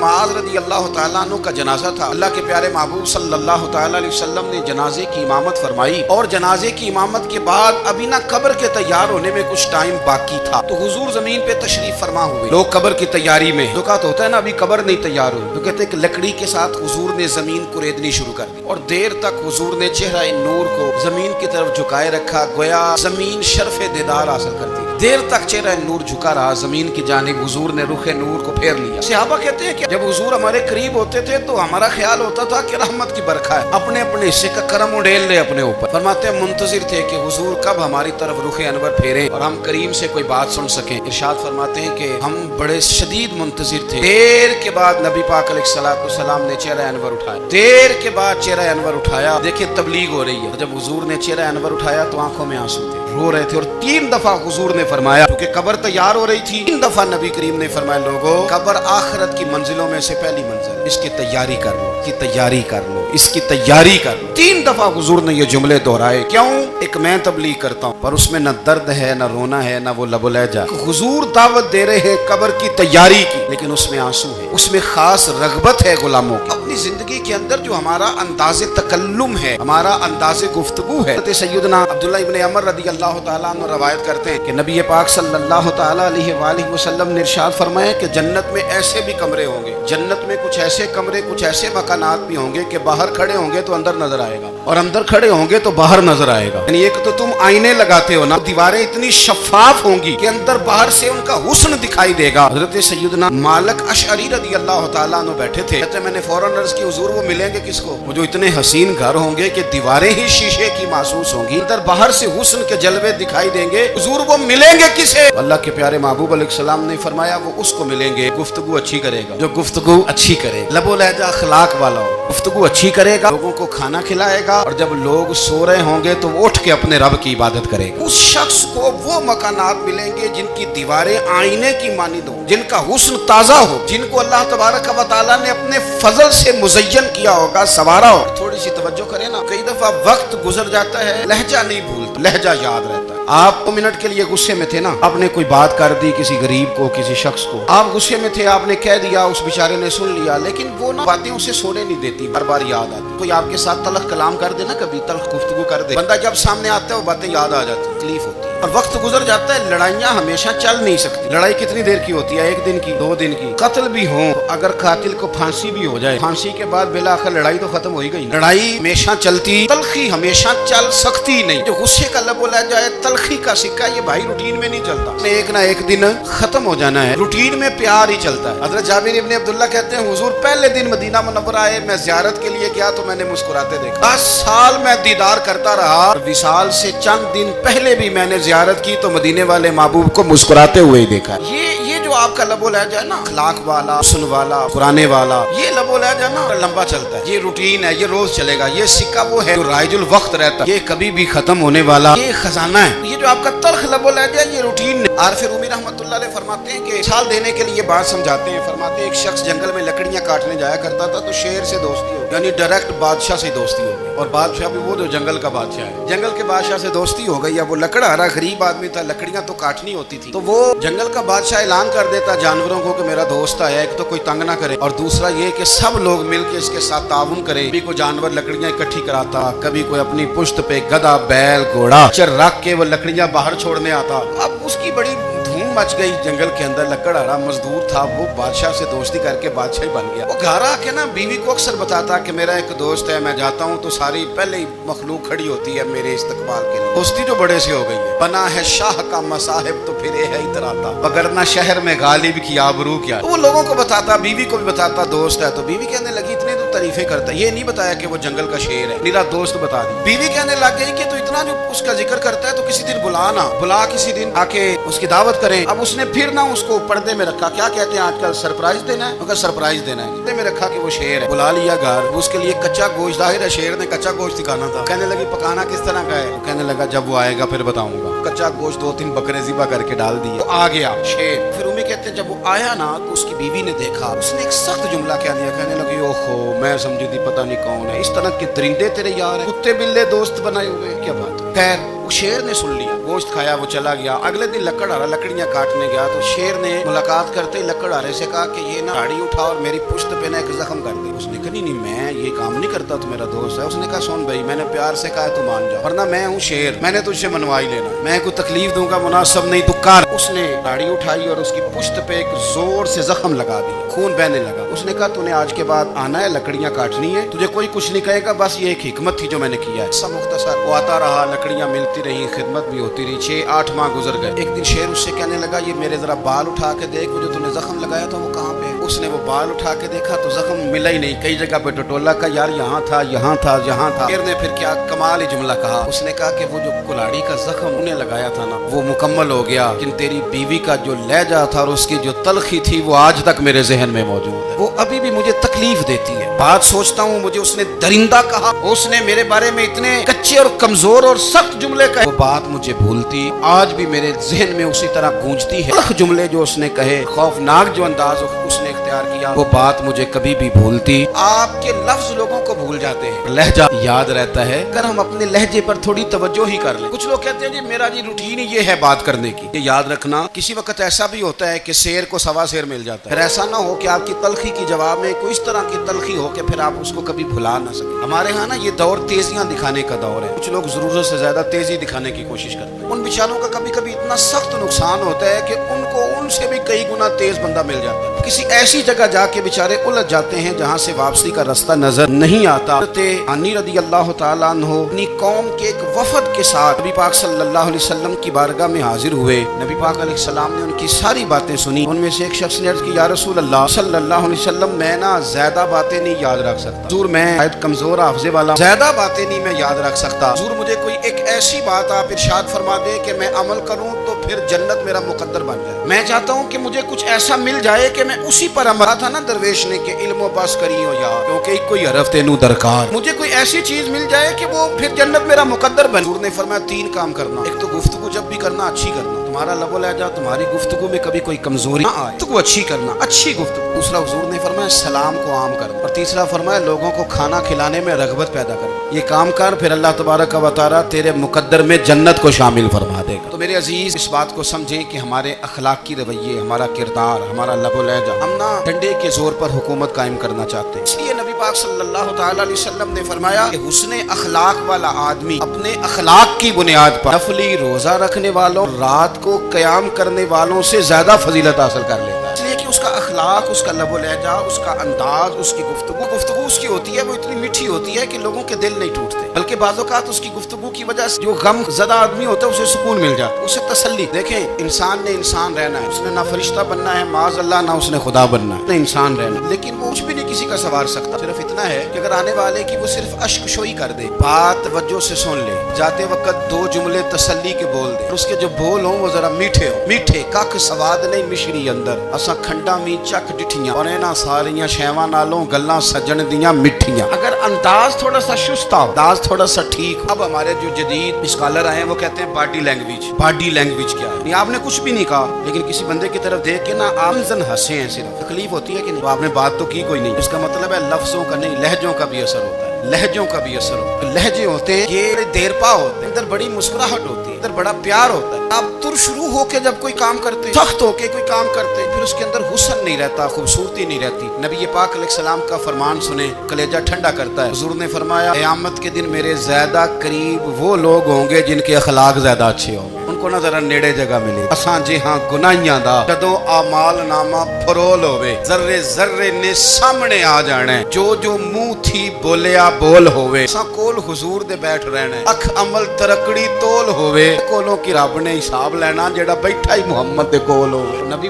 मुआज़ रज़ी अल्लाह तआला अन्हु का जनाजा था। अल्लाह के प्यारे महबूब सल्लल्लाहु तआला अलैहि वसल्लम ने जनाजे की इमामत फरमाई और जनाजे की इमामत के बाद अभी ना कब्र के तैयार होने में कुछ टाइम बाकी था, तो हुजूर जमीन पे तशरीफ फरमा हुए। लोग कब्र की तैयारी में, तो कहते होता है ना अभी कब्र नहीं तैयार हुई, तो कहते कि लकड़ी के साथ हुजूर ने जमीन कुरेदनी शुरू कर दी और देर तक हुजूर ने चेहरा नूर को जमीन की तरफ झुकाए रखा, गोया जमीन शर्फ दीदार हासिल करती। देर तक चेहरा नूर झुका रहा जमीन की जानिब, हुजूर ने रुखे नूर को फेर लिया। सहाबा कहते हैं कि जब हुजूर हमारे करीब होते थे तो हमारा ख्याल होता था कि रहमत की बरखा है, अपने अपने हिस्से का करम उड़ेल ले अपने ऊपर। फरमाते हैं मुंतजिर थे कि हुजूर कब हमारी तरफ रुखे अनवर फेरें और हम करीम से कोई बात सुन सकें। इरशाद फरमाते हैं कि हम बड़े शदीद मुंतजिर थे। देर के बाद नबी पाक अलैहिस्सलाम ने चेहरा अनवर उठाया, देर के बाद चेहरा अनवर उठाया। देखिए तबलीग हो रही है। जब हुजूर ने चेहरा अनवर उठाया तो आंखों में आंसू थे, रो रहे थे। और 3 दफा हुजूर ने फरमाया, क्योंकि कब्र तैयार हो रही थी, 3 दफा नबी करीम ने फरमाया, लोगों कब्र आखिरत की मंजिलों में से पहली मंजिल, इसकी तैयारी कर लो, इसकी तैयारी कर लो, इसकी तैयारी कर लो। 3 दफा हुजूर ने ये जुमले दोहराए। क्यों? एक मैं तबलीग करता हूँ पर उसमें न दर्द है, न रोना है, न वो लबो लहजा। हुजूर दावत दे रहे हैं कब्र की तैयारी की, लेकिन उसमें आंसू है, उसमें खास रगबत है गुलामों की। अपनी जिंदगी के अंदर जो हमारा अंदाज़े तकल्लुम है, हमारा अंदाज़े गुफ्तगू है। सैयदना अब्दुल्ला इब्न अमर रज़ी अल्लाह तआला अन्हु रवायत करते हैं कि नबी पाक सल्लल्लाहु तआला अलैहि वसल्लम ने इरशाद फरमाया कि जन्नत में ऐसे भी कमरे होंगे, जन्नत में कुछ ऐसे कमरे, कुछ ऐसे मकानात भी होंगे कि बाहर खड़े होंगे तो अंदर नजर आएगा और अंदर खड़े होंगे तो बाहर नजर आएगा। यानी एक तो तुम आईने लगाते हो ना, दीवारें इतनी शफाफ होंगी कि अंदर बाहर से उनका हुस्न दिखाई देगा। हजरत सैयदना मालिक अशअरी रज़ी अल्लाह तआला अन्हु बैठे थे, कहते मैंने फौरन अर्ज की हुजूर वो मिलेंगे किसको? वो जो इतने हसीन घर होंगे कि दीवारें ही शीशे की महसूस होंगी, अंदर बाहर से हुस्न के जलवे दिखाई देंगे, हुजूर वो मिलेंगे किसे? अल्लाह के प्यारे महबूब अलैहिस्सलाम ने फरमाया वो उसको मिलेंगे गुफ्तगू अच्छी करेगा, जो गुफ्तगू अच्छी करे, लबो लहजा अखलाक वाला हो, गुफ्तगू अच्छी करेगा, लोगों को खाना खिलाएगा और जब लोग सो रहे होंगे तो वो उठ के अपने रब की इबादत करेगा। उस शख्स को वो मकानात मिलेंगे जिनकी दीवारें आईने की मानिंद हो, जिनका हुस्न ताजा हो, जिनको अल्लाह तबारक व तआला ने अपने फजल से मुज़य्यन किया होगा, सवारा हो। थोड़ी सी तवज्जो करें ना, कई दफा वक्त गुजर जाता है, लहजा नहीं भूलता, लहजा याद रहता है। आप 2 मिनट के लिए गुस्से में थे ना, आपने कोई बात कर दी किसी गरीब को, किसी शख्स को, आप गुस्से में थे, आपने कह दिया, उस बेचारे ने सुन लिया, लेकिन वो ना बातें उसे सोने नहीं देती, बार बार याद आती। कोई आपके साथ तलख कलाम कर दे ना, कभी तलख गुफ्तगू कर दे, बंदा जब सामने आता है वो बातें याद आ जाती, तकलीफ होती है। और वक्त गुजर जाता है, लड़ाइयाँ हमेशा चल नहीं सकती। लड़ाई कितनी देर की होती है? 1 दिन की, 2 दिन की। कत्ल भी हो, अगर कातिल को फांसी भी हो जाए, फांसी के बाद बिला आखिर लड़ाई तो खत्म हो ही गई। लड़ाई हमेशा चलती, तलखी हमेशा चल सकती नहीं। जो गुस्से का लबो लह जाए, तलखी का सिक्का, ये भाई रूटीन में नहीं चलता, एक ना एक दिन खत्म हो जाना है। रूटीन में प्यार ही चलता है। हज़रत जाबिर इब्न अब्दुल्ला कहते हैं हुजूर पहले दिन मदीना मुनव्वरा आए, मैं ज़ियारत के लिए गया तो मैंने मुस्कुराते देखा। 10 साल मैं दीदार करता रहा, विसाल से चंद दिन पहले भी मैंने ज़ियारत की तो मदीने वाले महबूब को मुस्कुराते हुए ही देखा। ये जो आपका लबो लहजा है ना, अखलाक वाला, हुस्न वाला, कुराने वाला, ये लबो लहजा ना लंबा चलता है, ये रूटीन है, ये रोज चलेगा। ये सिक्का वो है जो राइजुल वक्त रहता है, ये कभी भी खत्म होने वाला ये खजाना है। ये जो आपका तल्ख लबो लहजा, ये रूटीन। आरिफ रूमी रहमतुल्लाह अलैह फरमाते हैं कि साल देने के लिए बात समझाते हैं। फरमाते हैं एक शख्स जंगल में लकड़ियां काटने जाया करता था तो शेर से दोस्ती हो, यानी डायरेक्ट बादशाह से दोस्ती हो गई। और बादशाह भी वो जो जंगल का बादशाह है, जंगल के बादशाह से दोस्ती हो गई। अब वो लकड़हारा गरीब आदमी था, लकड़ियां तो काटनी होती थी, तो वो जंगल का बादशाह ऐलान कर देता जानवरों को कि मेरा दोस्त आया, एक तो कोई तंग ना करे और दूसरा ये कि सब लोग मिलकर इसके साथ ताउन करें। कभी कोई जानवर लकड़ियां इकट्ठी कराता, कभी कोई अपनी पुश्त पे गधा, बैल, घोड़ा चर रख के वो लकड़ियां बाहर छोड़ने आता। अब उसकी बड़ी धूम मच गई जंगल के अंदर। लकड़हारा मजदूर था, वो बादशाह से दोस्ती करके बादशाह बन गया। वो घर आके ना बीवी को अक्सर बताता कि मेरा एक दोस्त है, मैं जाता हूँ तो सारी पहले ही मखलूक खड़ी होती है मेरे इस्तकबाल के लिए। दोस्ती जो बड़े से हो गई है। बना है शाह का मसाहिब तो फिर है इतराता, वगरना शहर में गालिब की आबरू क्या। तो वो लोगों को बताता, बीवी को भी बताता दोस्त है। तो बीवी कहने लगी इतने तो तारीफें करता, ये नहीं बताया कि वो जंगल का शेर है, मेरा दोस्त बता दी। बीवी कहने लग गई कि तो इतना जो उसका जिक्र करता है तो किसी दिन बुला किसी दिन आके उसकी दावत करें। अब उसने फिर ना उसको पर्दे में रखा, क्या कहते हैं आजकल, सरप्राइज देना है, मगर सरप्राइज देना है। पर्दे में रखा कि वो शेर है, बुला लिया घर। उसके लिए कच्चा गोश्त, जाहिर है शेर ने कच्चा गोश्त सिखाना था। कहने लगी पकाना किस तरह का है? कहने लगा जब वो आएगा फिर बताऊंगा। कच्चा गोश्त 2-3 बकरे ज़िबा करके डाल दिए, तो आ गया शेर। फिर उम्मी कहते हैं जब वो आया ना तो उसकी बीवी ने देखा, उसने एक सख्त जुमला कह दिया। कहने लगी ओहो मैं समझी थी पता नहीं कौन है, इस तरह के दरिंदे तेरे यार है, कुत्ते बिल्ले दोस्त बनाए हुए, क्या बात। खैर शेर ने सुन लिया, गोश्त खाया, वो चला गया। अगले दिन लकड़हारा लकड़ियां काटने गया तो शेर ने मुलाकात करते ही लकड़हारे से कहा कि ये ना गाड़ी उठा और मेरी पुश्त पे ना एक जख्म कर दी। उसने कहा नहीं मैं ये काम नहीं करता, तो मेरा दोस्त है। उसने कहा सुन भाई, मैंने प्यार से कहा तू मान जा, वरना मैं हूँ शेर, मैंने तुझसे मनवा ही लेना, मैं कोई तकलीफ दूंगा मुनासिब नहीं, तू कर। उसने गाड़ी उठाई और उसकी पुश्त पे एक जोर से जख्म लगा दिया, खून बहने लगा। उसने कहा तूने आज के बाद आना है, लकड़ियां काटनी है, तुझे कोई कुछ नहीं कहेगा, बस ये एक हिकमत थी जो मैंने किया है। सब मुख्तसर वो आता रहा, लकड़ियां मिलती रही, खिदमत भी होती रही। 6-8 माह गुजर गए। एक दिन शेर उससे कहने लगा ये मेरे जरा बाल उठा के देख, वो जो तूने जख्म लगाया था वो कहाँ पे है? उसने वो बाल उठा के देखा तो जख्म मिला ही नहीं, कई जगह पे टटोला का यार यहाँ था, यहाँ था, यहाँ था। शेर ने फिर क्या कमाल ही जुमला कहा, उसने कहा कि वो जो कुल्हाड़ी का जख्म उन्हें लगाया था ना वो मुकम्मल हो गया, लेकिन तेरी बीवी का जो लहजा था और उसकी जो तलखी थी वो आज तक मेरे जहन में मौजूद है, वो अभी भी मुझे तकलीफ देती है। बात सोचता हूँ मुझे उसने दरिंदा कहा, उसने मेरे बारे में इतने कच्चे और कमजोर और सख्त जुमले कहे, वो बात मुझे भूलती आज भी मेरे जहन में उसी तरह गूंजती है। जुमले जो उसने कहे, खौफनाक जो अंदाज उसने इख्तियार किया, वो बात मुझे कभी भी भूलती। आपके लफ्ज लोगों को भूल जाते हैं, लहजा याद रहता है अगर हम अपने लहजे पर थोड़ी तवज्जो ही कर लें। कुछ लोग कहते हैं जी मेरा जी रूटीन ही ये है बात करने की। ये याद रखना किसी वक्त ऐसा भी होता है कि शेर को सवा शेर मिल जाता है, फिर ऐसा ना हो कि आपकी तलखी की जवाब में कोई इस तरह की तलखी हो कि फिर आप उसको कभी भुला ना सके। हमारे यहाँ ना ये दौर तेजियां दिखाने का दौर है, कुछ लोग जरूरत से ज्यादा तेजी दिखाने की कोशिश करते हैं। उन बेचारों का कभी कभी इतना सख्त नुकसान होता है कि उनको उनसे भी कई गुना तेज बंदा मिल जाता है। किसी ऐसी जगह जाके बेचारे उलझ जाते हैं जहाँ से वापसी का रास्ता नजर नहीं आता। अनी रदी अल्लाह तआला अन्हु अपनी कौम के एक वफद के साथ नबी पाक सल्लल्लाहु अलैहि वसल्लम की बारगाह में हाजिर हुए। नबी पाक अलैहि सलाम ने उनकी सारी बातें सुनी। उनमें से एक शख्स ने अर्ज की या रसूल अल्लाह सल्लल्लाहु अलैहि वसल्लम मैं ना ज्यादा बातें नहीं याद रख सकता, हुजूर मैं शायद कमजोर हाफजे वाला, ज्यादा बातें नहीं मैं याद रख सकता, हुजूर मुझे कोई एक ऐसी बात आप इरशाद फरमा दे कि मैं अमल करूं तो फिर जन्नत मेरा मुकद्दर बन जाए। मैं चाहता हूं कि मुझे कुछ ऐसा मिल जाए कि मैं उसी पर अमल था ना दरवेश ने कि इल्म बस करी हो यार, क्योंकि कोई हरफ तेनू दरकार, मुझे कोई ऐसी चीज मिल जाए कि वो फिर जन्नत मेरा मुकद्दर बन। हुजूर ने फरमाया 3 काम करना, एक तो गुफ्तगू जब भी करना अच्छी करना, तुम्हारा लबो लहजा तुम्हारी गुफ्तगू में कभी कोई कमजोरी ना आए, तो अच्छी करना, अच्छी गुफ्तगू। दूसरा हुजूर ने फरमाया सलाम को आम करना, और तीसरा फरमाया लोगों को खाना खिलाने में रगबत पैदा करना। ये काम कर फिर अल्लाह तबारक व तआला तेरे मुकद्दर में जन्नत को शामिल फरमा देगा। तो मेरे अजीज इस बात को समझें कि हमारे अखलाकी रवैये, हमारा किरदार, हमारा लबो लहजा, हम ना डंडे के जोर पर हुकूमत कायम करना चाहते हैं। इसलिए नबी पाक सल्लल्लाहु तआला अलैहि वसल्लम ने फरमाया कि हुस्ने अखलाक वाला आदमी अपने अखलाक की बुनियाद पर नफली रोजा रखने वालों, रात को क़याम करने वालों से ज्यादा फजीलत हासिल कर लेता है। इसलिए कि उसका अखलाक, उसका लबो लहजा, उसका अंदाज, उसकी गुफ्तगू उसकी होती है वो इतनी मीठी होती है कि लोगों के दिल नहीं टूटते, बल्कि बाज़ औक़ात उसकी गुफ्तगू की वजह से जो गम ज़दा आदमी होता है उसे सुकून मिल जाता है, उसे तसल्ली। देखें इंसान ने इंसान रहना है, उसने ना फरिश्ता बनना है माज़ अल्लाह, ना उसने खुदा बनना है, इंसान रहना, लेकिन वो कुछ भी नहीं किसी का सवार सकता। सिर्फ इतना है कि अगर आने वाले की वो सिर्फ अश्क शोई कर दे, बात तवज्जो से सुन ले, जाते वक्त 2 जुमले तसल्ली के बोल दे, उसके जो बोल हों वो जरा मीठे हो, मीठे कख सवाद नहीं मिश्री अंदर, असा खंडा मी चक डिठियां और इन्हां सारियां शैवां नालों गल्लां सजन दियां मिठियां। अगर अंदाज थोड़ा सा शुस्ता हो, अंदाज थोड़ा सा ठीक। अब हमारे जो जदीद स्कॉलर आए हैं वो कहते हैं बॉडी लैंग्वेज। बॉडी लैंग्वेज क्या है? आपने कुछ भी नहीं कहा, लेकिन किसी बंदे की तरफ देख के ना आमजन हंसे हैं, सिर्फ तकलीफ होती है कि नहीं, तो आपने बात तो की कोई नहीं। इसका मतलब है लफ्जों का नहीं, लहजों का भी असर होता है, लहजों का भी असर होता है। लहजे होते हैं ये देरपा होते हैं, अंदर बड़ी मुस्कुराहट होती है, अंदर बड़ा प्यार होता है। आप तुरशुरू होके जब कोई काम करते, सख्त होके कोई काम करते, फिर उसके अंदर हुस्न नहीं रहता, खूबसूरती नहीं रहती। नबी पाक अलैहिस्सलाम का फरमान सुने, कलेजा ठंडा करता है। हुजूर ने फरमाया क़यामत के दिन मेरे ज्यादा करीब वो लोग होंगे जिनके अखलाक ज्यादा अच्छे होंगे, उनको ना जरा नेड़े जगह मिले। असां जे हां गुनाहियां दा जदों आमाल नामा फरोल होवे, जर्रे जर्रे ने सामने आ जाना, जो जो मुंह थी बोलिया बोल होवे, असां कोल हुजूर दे बैठ रहना, अख अमल तरकड़ी तोल होवे, कोलों की रब ने हिसाब लेना जेड़ा बैठा ही मुहम्मद दे कोल होवे। नबी